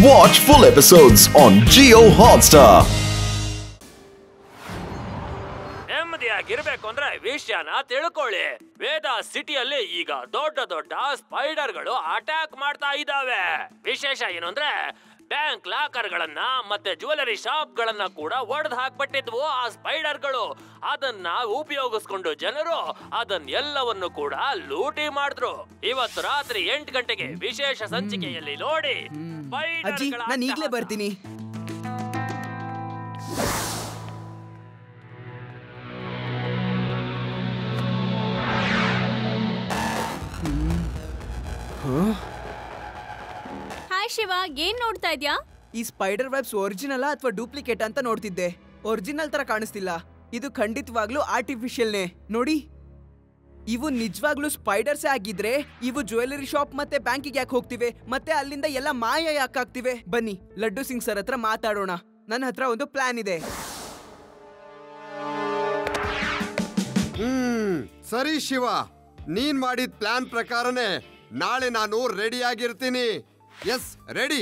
Watch full episodes on Jio Hotstar. ನೆಮ್ಮದಿಯಾಗಿರ್ಬೇಕು ಅಂದ್ರೆ ವಿಷಯನ ತಿಳ್ಕೊಳ್ಳಿ. ವೇದ ಸಿಟಿಯಲ್ಲಿ ಈಗ ದೊಡ್ಡ ದೊಡ್ಡ ಸ್ಪೈಡರ್ಗಳು ಅಟ್ಯಾಕ್ ಮಾಡ್ತಾ ಇದ್ದಾವೆ. ವಿಶೇಷ ಏನು ಅಂದ್ರೆ ಬ್ಯಾಂಕ್ ಲಾಕರ್ ಗಳನ್ನ ಮತ್ತೆ ಜ್ಯುವೆಲರಿ ಶಾಪ್ ಗಳನ್ನ ಕೂಡ ಒಡೆದು ಹಾಕ್ಬಿಟ್ಟಿದ್ವು ಆ ಸ್ಪೈಡರ್ಗಳು. ಅದನ್ನ ಉಪಯೋಗಿಸ್ಕೊಂಡು ಜನರು ಅದನ್ನೆಲ್ಲವನ್ನು ಕೂಡ ಲೂಟಿ ಮಾಡಿದ್ರು. ಇವತ್ತು ರಾತ್ರಿ 8 ಗಂಟೆಗೆ ವಿಶೇಷ ಸಂಚಿಕೆಯಲ್ಲಿ ನೋಡಿ. ಅಜ್ಜಿ, ನಾನು ಈಗಲೇ ಬರ್ತೀನಿ. ಹಾಯ್ ಶಿವ, ಏನ್ ನೋಡ್ತಾ ಇದ್ಯಾ? ಈ ಸ್ಪೈಡರ್ ವೆಬ್ಸ್ ಒರಿಜಿನಲ್ ಅಥವಾ ಡೂಪ್ಲಿಕೇಟ್ ಅಂತ ನೋಡ್ತಿದ್ದೆ. ಒರಿಜಿನಲ್ ತರ ಕಾಣಿಸ್ತಿಲ್ಲ. ಇದು ಖಂಡಿತವಾಗ್ಲೂ ಆರ್ಟಿಫಿಷಿಯಲ್ನೇ. ನೋಡಿ, ಇವು ನಿಜವಾಗ್ಲೂ ಸ್ಪೈಡರ್ಸ್ ಆಗಿದ್ರೆ ಇವು ಜ್ಯುವೆಲರಿ ಶಾಪ್ ಮತ್ತೆ ಬ್ಯಾಂಕಿಗೆ ಯಾಕೆ ಹೋಗ್ತಿವೆ ಮತ್ತೆ ಅಲ್ಲಿಂದ ಎಲ್ಲ ಮಾಯ ಯಾಕೆ ಆಗ್ತಿವೆ? ಬನ್ನಿ ಲಡ್ಡು ಸಿಂಗ್ ಸರ್ ಹತ್ರ ಮಾತಾಡೋಣ. ನನ್ನ ಹತ್ರ ಒಂದು ಪ್ಲಾನ್ ಇದೆ. ಸರಿ ಶಿವ, ನೀನ್ ಮಾಡಿದ ಪ್ಲಾನ್ ಪ್ರಕಾರನೇ ನಾಳೆ ನಾನು ರೆಡಿ ಆಗಿರ್ತೀನಿ. S, ready.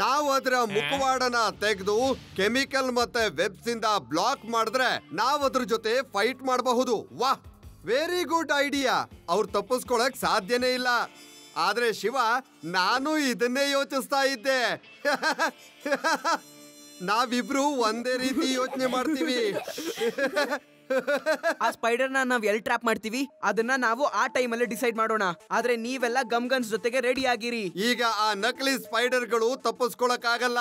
ನಾವು ಅದರ ಮುಖವಾಡನ ತೆಗೆದು ಕೆಮಿಕಲ್ ಮತ್ತೆ ವೆಬ್ಸ್ ಇಂದ ಬ್ಲಾಕ್ ಮಾಡಿದ್ರೆ ನಾವು ಅದ್ರ ಜೊತೆ ಫೈಟ್ ಮಾಡಬಹುದು. ವಾಹ್, ವೆರಿ ಗುಡ್ ಐಡಿಯಾ. ಅವ್ರು ತಪ್ಪಿಸ್ಕೊಳಕ್ ಸಾಧ್ಯನೇ ಇಲ್ಲ. ಆದ್ರೆ ಶಿವ, ನಾನು ಇದನ್ನೇ ಯೋಚಿಸ್ತಾ ಇದ್ದೆ. ನಾವಿಬ್ರು ಒಂದೇ ರೀತಿ ಯೋಚನೆ ಮಾಡ್ತೀವಿ. ಆ ಸ್ಪೈಡರ್ ನಾವ್ ಎಲ್ಲಿ ಟ್ರ್ಯಾಪ್ ಮಾಡ್ತೀವಿ ಅದನ್ನ ನಾವು ಆ ಟೈಮಲ್ಲಿ ಡಿಸೈಡ್ ಮಾಡೋಣ. ಆದ್ರೆ ನೀವೆಲ್ಲ ಗನ್ಸ್ ಜೊತೆಗೆ ರೆಡಿ ಆಗಿರಿ. ಈಗ ಆ ನಕಲಿ ಸ್ಪೈಡರ್ಗಳು ತಪ್ಪಿಸ್ಕೊಳಕ್ ಆಗಲ್ಲ.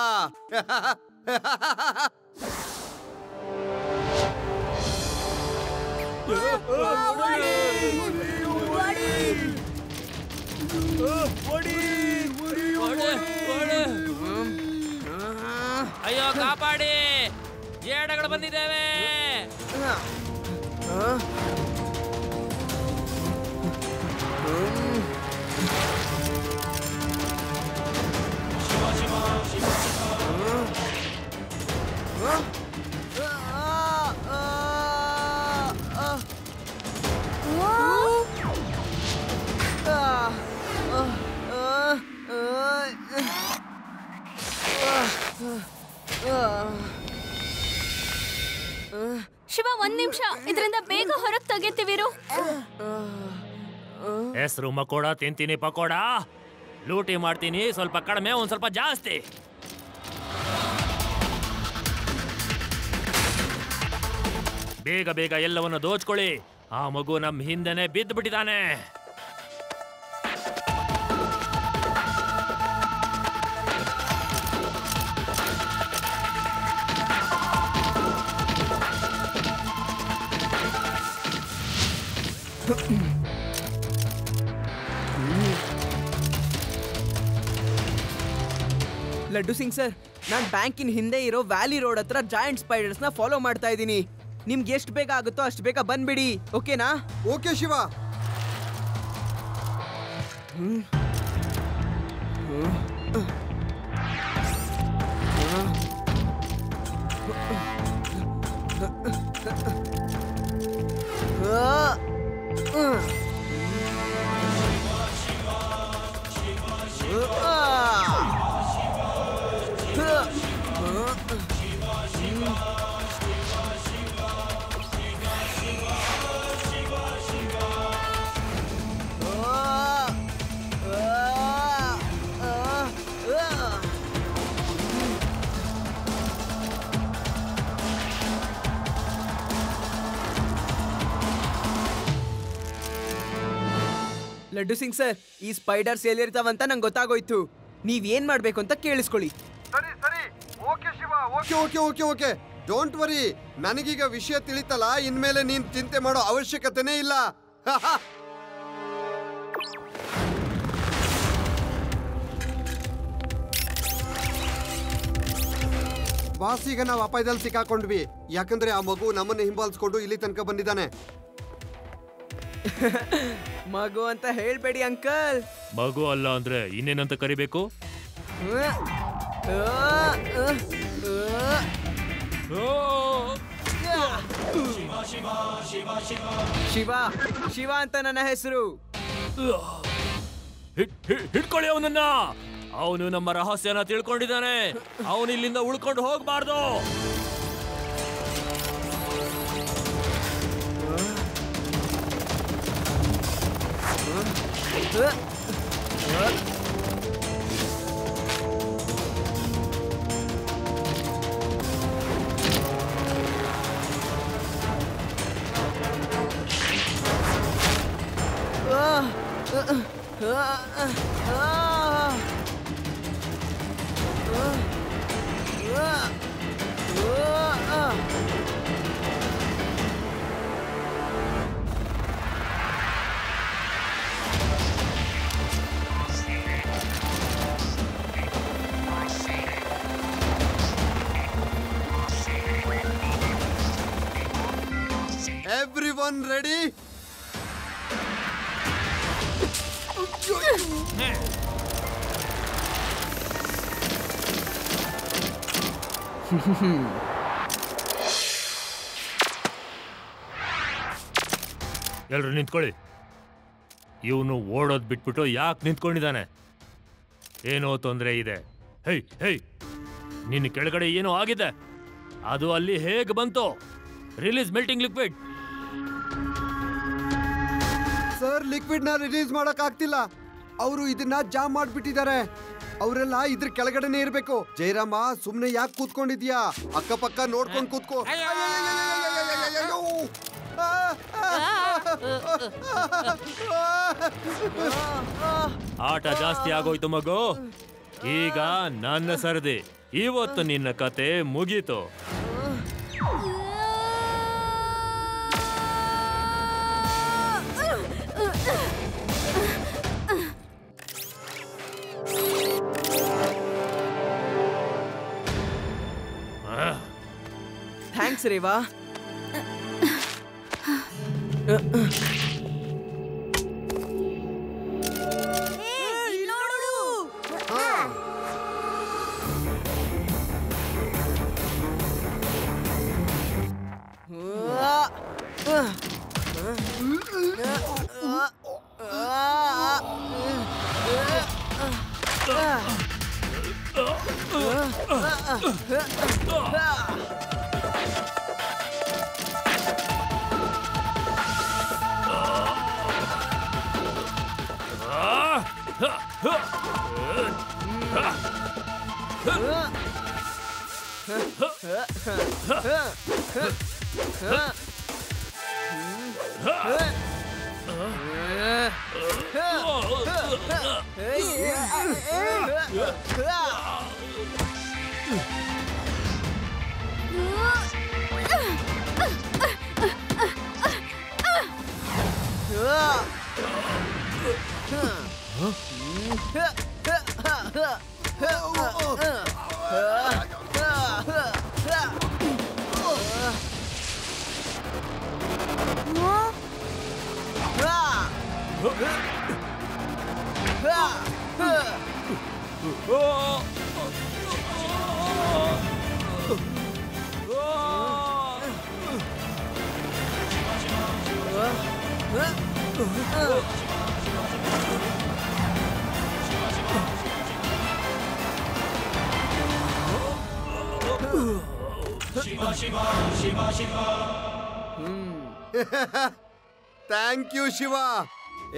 ಅಯ್ಯೋ ಕಾಪಾಡಿ, ಜೇಡಗಳು ಬಂದಿದ್ದೇವೆ. ಶಿವ, 1 ನಿಮಿಷ, ಇದರಿಂದ ಬೇಗ ಹೊರಗೆ ತೆಗಿತೀವಿರು. ಹೆಸರು ಮಕೋಡ ತಿಂತೀನಿ ಪಕೋಡ. ಲೂಟಿ ಮಾಡ್ತೀನಿ, ಸ್ವಲ್ಪ ಕಡಿಮೆ ಒಂದ್ ಸ್ವಲ್ಪ ಜಾಸ್ತಿ. ಬೇಗ ಬೇಗ ಎಲ್ಲವನ್ನು ದೋಚ್ಕೊಳ್ಳಿ. ಆ ಮಗು ನಮ್ ಹಿಂದೆನೆ ಬಿದ್ದು ಬಿಟ್ಟಿದ್ದಾನೆ. ಲಡ್ಡು ಸಿಂಗ್ ಸರ್, ನಾನ್ ಬ್ಯಾಂಕಿನ ಹಿಂದೆ ಇರೋ ವ್ಯಾಲಿ ರೋಡ್ ಹತ್ರ ಜಾಯಿಂಟ್ ಸ್ಪೈಡರ್ಸ್ ನ ಫಾಲೋ ಮಾಡ್ತಾ ಇದ್ದೀನಿ. ನಿಮ್ಗೆ ಎಷ್ಟು ಬೇಗ ಆಗುತ್ತೋ ಅಷ್ಟು ಬೇಗ ಬಂದ್ಬಿಡಿ, ಓಕೆನಾ? ಓಕೆ ಶಿವ. ಲಡ್ಡು ಸಿಂಗ್ ಸರ್, ಈ ಸ್ಪೈಡರ್ಸ್ ಎಲ್ಲಿರ್ತಾವಂತ ನಂಗೆ ಗೊತ್ತಾಗೋಯ್ತು. ನೀವ್ ಏನ್ ಮಾಡ್ಬೇಕು ಅಂತ ಕೇಳಿಸ್ಕೊಳ್ಳಿ. ಸರಿ ಸರಿ, okay Shiva, okay okay okay okay. Don't worry, ನನಗೀಗ ವಿಷಯ ತಿಳಿತಲ್ಲ. ಇನ್ಮೇಲೆ ನೀನ್ ಚಿಂತೆ ಮಾಡೋ ಅವಶ್ಯಕತೆನೇ ಇಲ್ಲ. ಬಾಸ್, ಈಗ ನಾವು ಅಪಾಯದಲ್ಲಿ ಸಿಕ್ಕಾಕೊಂಡ್ವಿ. ಯಾಕಂದ್ರೆ ಆ ಮಗು ನಮ್ಮನ್ನ ಹಿಂಬಾಲಿಸ್ಕೊಂಡು ಇಲ್ಲಿ ತನಕ ಬಂದಿದ್ದಾನೆ. ಮಗು ಅಂತ ಹೇಳ್ಬೇಡಿ ಅಂಕಲ್. ಮಗು ಅಲ್ಲ ಅಂದ್ರೆ ಇನ್ನೇನಂತ ಕರಿಬೇಕು? ಶಿವ, ಶಿವ ಅಂತ ನನ್ನ ಹೆಸರು. ಹಿಡ್ಕೊಳ್ಳಿ ಅವನನ್ನ. ಅವನು ನಮ್ಮ ರಹಸ್ಯನ ತಿಳ್ಕೊಂಡಿದ್ದಾನೆ. ಅವನು ಇಲ್ಲಿಂದ ಉಳ್ಕೊಂಡು ಹೋಗ್ಬಾರ್ದು. Everyone ready? ಎಲ್ರು ನಿಂತ್ಕೊಳ್ಳಿ. ಇವನು ಓಡೋದ್ ಬಿಟ್ಬಿಟ್ಟು ಯಾಕೆ ನಿಂತ್ಕೊಂಡಿದ್ದಾನೆ? ಏನೋ ತೊಂದರೆ ಇದೆ. ಹೇ ಹೇ, ನಿನ್ನ ಕೆಳಗಡೆ ಏನೋ ಆಗಿದೆ. ಅದು ಅಲ್ಲಿ ಹೇಗೆ ಬಂತು? Release melting liquid. Sir, liquid ನ ರಿಲೀಸ್ ಮಾಡಕ್ ಆಗ್ತಿಲ್ಲ. ಅವರು ಇದನ್ನ ಜಾಮ್ ಮಾಡ್ಬಿಟ್ಟಿದ್ದಾರೆ. ಅವರೆಲ್ಲ ಇದ್ರ ಕೆಳಗಡೆನೆ ಇರ್ಬೇಕು. ಜಯರಾಮ, ಸುಮ್ನೆ ಯಾಕೆ ಕೂತ್ಕೊಂಡಿದ್ಯಾ? ಅಕ್ಕಪಕ್ಕ ನೋಡ್ಕೊಂಡು ಕೂತ್ಕೋ. ಆಟ ಜಾಸ್ತಿ ಆಗೋಯ್ತು ಮಗು. ಈಗ ನನ್ನ ಸರದಿ. ಇವತ್ತು ನಿನ್ನ ಕತೆ ಮುಗೀತು. Thanks Reva. Thank you Shiva.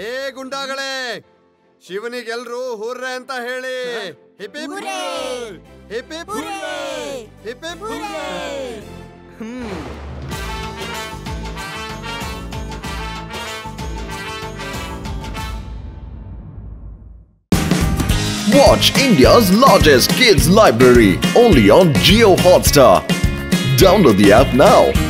ಏ ಗುಂಡಾಗಳೇ, ಶಿವನಿಗೆಲ್ರು ಹುರ್ರೆ ಅಂತ ಹೇಳಿ. Hip hip hurray, hip hip hurray, hip hip hurray. Watch India's largest kids library only on Jio Hotstar. Download the app now.